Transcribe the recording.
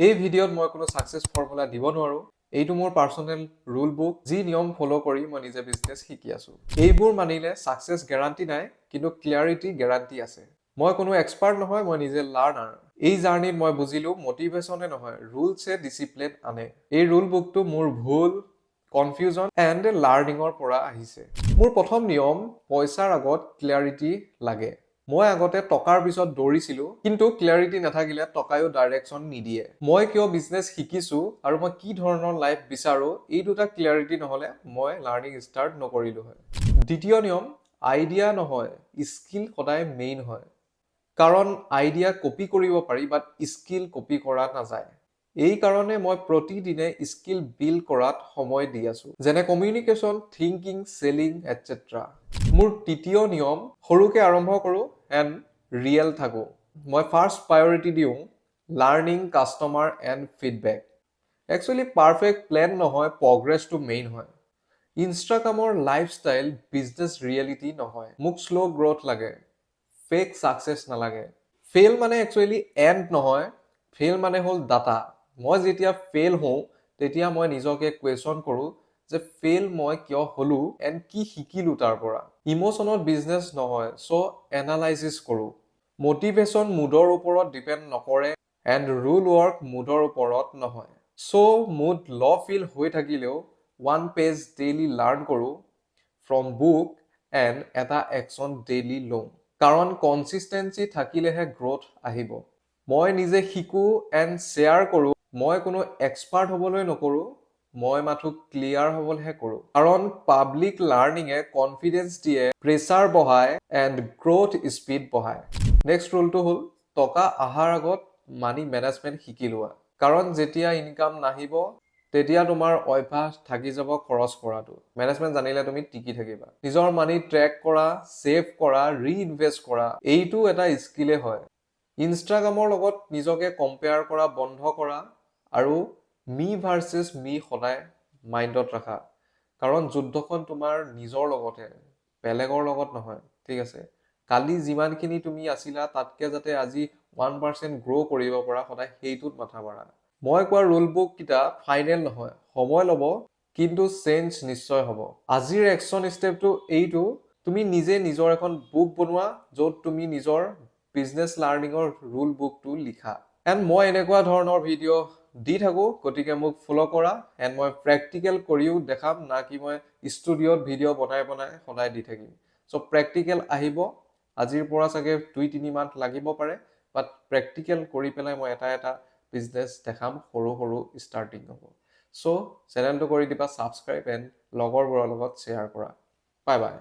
এই ভিডিঅ'ত মই কোনো সাকসেস ফৰ্মুলা দিব নোৱাৰো। এইটো মোৰ পাৰ্সোনেল ৰুল বুক, যি নিয়ম ফলো কৰি মই নিজে বিজনেস শিকি আছো। এইবোৰ মানিলে সাকসেস গ্যাৰান্টি নাই, কিন্তু ক্লিয়াৰিটি গ্যাৰান্টি আছে। মই কোনো এক্সপাৰ্ট নহয়, মই নিজে লাৰ্নাৰ। এই জাৰ্নিত মই বুজিলো মোটিভেশনে নহয়, ৰুলছে ডিসিপ্লিন আনে। এই ৰুল বুকটো মোৰ ভুল, কনফিউজন এণ্ড লাৰ্নিঙৰ পৰা আহিছে। মোৰ প্ৰথম নিয়ম, পইচাৰ আগত ক্লিয়াৰিটি লাগে। মই আগতে টকাৰ পিছত দৌৰিছিলো, কিন্তু ক্লিয়াৰিটি নাথাকিলে টকায়ো ডাইৰেকশন নিদিয়ে। মই কিয় বিজনেস শিকিছো আৰু মই কি ধৰণৰ লাইফ বিচাৰো, এই দুটা ক্লিয়াৰিটি নহলে মই লাৰ্নিং ষ্টাৰ্ট নকৰিলো হয়। দ্বিতীয় নিয়ম, আইডিয়া নহয়, স্কিল সদায় মেইন হয়। কাৰণ আইডিয়া কপি কৰিব পাৰি, বাট স্কিল কপি কৰা নাযায়। এই কাৰণে মই প্ৰতিদিনে স্কিল বিল্ড কৰাত সময় দি আছো, যেনে কমিউনিকেশ্যন, থিংকিং, সেলিং এটচেট্ৰা। মোৰ তৃতীয় নিয়ম, সৰুকে আৰম্ভ কৰো এণ্ড ৰিয়েল থাকো। মই ফাৰ্ষ্ট প্ৰায়ৰিটি দিওঁ learning, customer and feedback. Actually perfect plan নহয়, প্ৰগ্ৰেছটো মেইন হয়। ইনষ্টাগ্ৰামৰ লাইফষ্টাইল বিজনেছ ৰিয়েলিটি নহয়। মোক শ্ল' গ্ৰথ লাগে, ফেক সাকসেস নালাগে। ফেইল মানে একচুৱেলি এণ্ড নহয়, ফেইল মানে হ'ল ডাটা। মই যেতিয়া ফেইল হওঁ, তেতিয়া মই নিজকে কুৱেশ্যন কৰোঁ যে ফেইল মই কিয় হলো এণ্ড কি শিকিলো তাৰ পৰা। ইমোশ্যনত বিজনেছ নহয়, চ' এনালাইচিছ কৰোঁ। মটিভেশ্যন মুডৰ ওপৰত ডিপেণ্ড নকৰে এণ্ড ৰুল ৱৰ্ক মুডৰ ওপৰত নহয়। চ' মুড ল' ফিল হৈ থাকিলেও 1 পেজ ডেইলি লাৰ্ণ কৰোঁ ফ্ৰম বুক এণ্ড এটা একশ্যন ডেইলি লওঁ। কাৰণ কনসিষ্টেন্সি থাকিলেহে গ্ৰোথ আহিব। মই নিজে শিকো এণ্ড শ্বেয়াৰ কৰোঁ। মই কোনো এক্সপাৰ্ট হ'বলৈ নকৰোঁ, মই মাথো ক্লিয়াৰ হ'বলৈহে কৰোঁ। কাৰণ পাব্লিক লাৰ্ণিঙে কনফিডেন্স দিয়ে, প্ৰেছাৰ বঢ়ায় এণ্ড গ্ৰোথ স্পীড বঢ়ায়। নেক্সট ৰুলটো হ'ল টকা অহাৰ আগত মানি মেনেজমেণ্ট শিকি লোৱা। কাৰণ যেতিয়া ইনকাম নাহিব, তেতিয়া তোমাৰ অভ্যাস থাকি যাব খৰচ কৰাটো। মেনেজমেণ্ট জানিলে তুমি টিকি থাকিবা। নিজৰ মানি ট্ৰেক কৰা, সেভ কৰা, ৰিইনভেষ্ট কৰা, এইটো এটা স্কিলে হয়। ইনষ্টাগ্ৰামৰ লগত নিজকে কম্পেয়াৰ কৰা বন্ধ কৰা আৰু মি ভাৰ্চেছ মি সদায় মাইণ্ডত ৰাখা। কাৰণ যুদ্ধখন তোমাৰ নিজৰ লগতহে, বেলেগৰ লগত নহয়, ঠিক আছে? কালি যিমানখিনি তুমি আছিলা তাতকে যাতে আজি 1% গ্ৰ' কৰিব পৰা, সদায় সেইটোত মাথা মাৰা। মই কোৱা ৰুল বুক কেইটা ফাইনেল নহয়, সময় ল'ব, কিন্তু চেঞ্জ নিশ্চয় হ'ব। আজিৰ একশ্যন ষ্টেপটো এইটো, তুমি নিজে নিজৰ এখন বুক বনোৱা, য'ত তুমি নিজৰ বিজনেছ লাৰ্ণিঙৰ ৰুল বুকটো লিখা। এণ্ড মই এনেকুৱা ধৰণৰ ভিডিঅ' দি থাকোঁ, গতিকে মোক ফ'ল' কৰা। এণ্ড মই প্ৰেক্টিকেল কৰিও দেখাম, না কি মই ষ্টুডিঅ'ত ভিডিঅ' বনাই সদায় দি থাকিম। চ' প্ৰেক্টিকেল আহিব, আজিৰ পৰা চাগে 2-3 মাহ লাগিব পাৰে, বাট প্ৰেক্টিকেল কৰি পেলাই মই এটা বিজনেছ দেখাম, সৰু ষ্টাৰ্টিং হ'ব। চ' চেনেলটো কৰি দিবা ছাবস্ক্ৰাইব এণ্ড লগৰবোৰৰ লগত শ্বেয়াৰ কৰা। Bye bye.